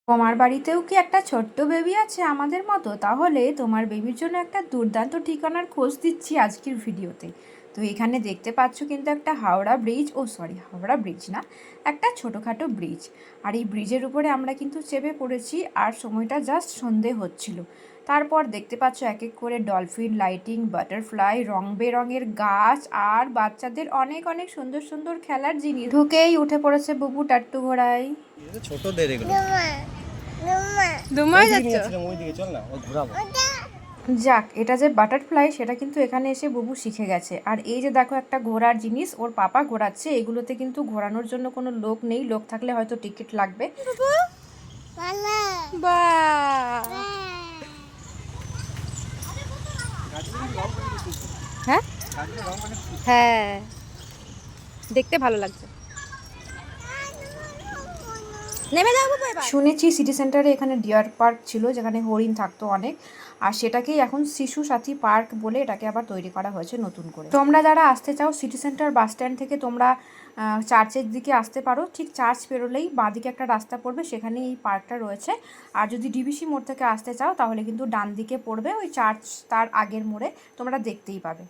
তোমার বাড়িতেও কি একটা ছোট্ট বেবি আছে আমাদের মতো? তাহলে তোমার বেবির জন্য একটা দুর্দান্ত ঠিকানার খোঁজ দিচ্ছি আজকের ভিডিওতে। তো এখানে দেখতে পাচ্ছ কিন্তু একটা হাওড়া ব্রিজ, হাওড়া ব্রিজ না, একটা ছোটোখাটো ব্রিজ। আর এই ব্রিজের উপরে আমরা কিন্তু চেপে পড়েছি, আর সময়টা জাস্ট সন্ধে হচ্ছিল। তারপর দেখতে পাচ্ছ এক এক করে ডলফিন, লাইটিং, বাটারফ্লাই, রং বেরঙের গাছ আর বাচ্চাদের অনেক অনেক সুন্দর সুন্দর খেলার জিনিস। ঢুকেই উঠে পড়েছে বুবু টাট্টু ঘোড়ায়। ছোটদের এগুলো দুমায় যাচ্ছ? ওইদিকে চল না, ও ঘোরাবো। যাক, এটা যে বাটারফ্লাই সেটা কিন্তু এখানে এসে বুবু শিখে গেছে। আর এই যে দেখো একটা ঘোরার জিনিস ওর পাপা ঘোরাচ্ছে, এগুলোতে কিন্তু ঘোরানোর জন্য কোনো লোক নেই, লোক থাকলে হয়তো টিকিট লাগবে। হ্যাঁ হ্যাঁ, দেখতে ভালো লাগছে। নেমে যাও বাবা এবার। শুনেছি সিটি সেন্টারে এখানে ডিয়ার পার্ক ছিল, যেখানে হরিণ থাকতো অনেক, আর সেটাকেই এখন শিশু সাথী পার্ক বলে এটাকে আবার তৈরি করা হয়েছে নতুন করে। তোমরা যারা আসতে চাও সিটি সেন্টার বাস স্ট্যান্ড থেকে তোমরা চার্চের দিকে আসতে পারো। ঠিক চার্চ পেরোলেই বাঁদিকে একটা রাস্তা পড়বে, সেখানে এই পার্কটা রয়েছে। আর যদি ডিবিসি মোড় থেকে আসতে চাও তাহলে কিন্তু ডান দিকে পড়বে, ওই চার্চ তার আগের মোড়ে তোমরা দেখতেই পাবে।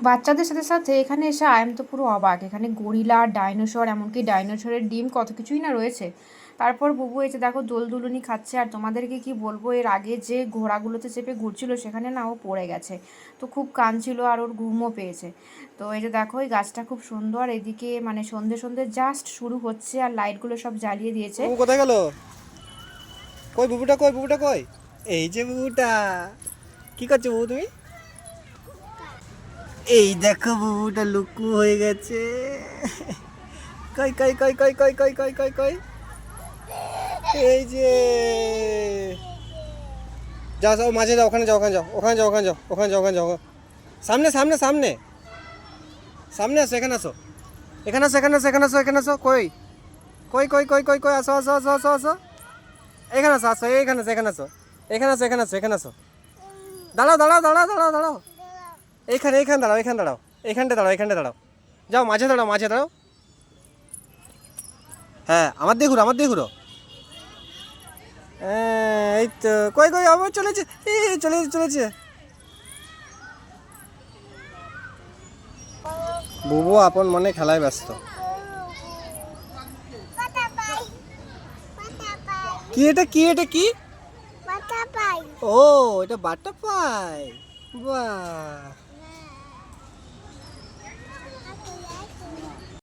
বাচ্চাদের সাথে সাথে এখানে এসে আয়াম তো পুরো অবাক, এখানে গরিলা, ডাইনোসর, এমনকি ডাইনোসরের ডিম, কত কিছুই না রয়েছে। তারপর বুবু এসে দেখো দোলদুলুনি খাচ্ছে। আর তোমাদেরকে কি বলবো, এর আগে যে ঘোড়াগুলোতে চেপে ঘুরছিল সেখানে না ও পড়ে গেছে, তো খুব কাঁদছিল আর ওর ঘুমও পেয়েছে। তো এই যে দেখো এই গাছটা খুব সুন্দর, এদিকে মানে সন্ধে সন্ধে জাস্ট শুরু হচ্ছে আর লাইটগুলো সব জ্বালিয়ে দিয়েছে। বুবু কোথায় গেল? কই বুবুটা, কই বুবুটা, কই? এই যে বুবুটা। কি করছো বুবু তুমি? এই দেখো বুবুটা লুকু হয়ে গেছে। কই কই কই কই কই কই কই কই কই? এই যে যাও যাও, মাঝে যাও, ওখানে যাও, ওখানে যাও, ওখানে যাও, ওখানে যাও, ওখানে যাও, ওখানে যাও। সামনে সামনে সামনে সামনে আসো, এখানে আসো, এখানে আসো, এখানে আসো, এখানে আসো, এখানে আসো। কই কই কই কই কই কই? আসো আসো আসো আসো আসো, এখানে আসো, আসো, এখানে আসো, এখানে আসো, এখানে আসো, এখানে আসো, এখানে আসো। দাঁড়াও দাঁড়াও দাঁড়াও দাঁড়াও দাঁড়াও, এইখানে এইখানে দাঁড়াও, এখানে দাঁড়াও, এখানটা দাঁড়াও, এখানটা দাঁড়াও। যাও মাঝে দাঁড়াও, মাঝে দাঁড়াও। হ্যাঁ, আমার দিয়ে ঘুরো, আমার দিয়ে ঘুরো। হ্যাঁ, এই তো। কই কই আবার চলেছে, এই চলেছে চলেছে। বুবু আপন মনে খেলায় ব্যস্ত। কি এটা, কি এটা, কি? ও, এটা বাটারফ্লাই। বাহ।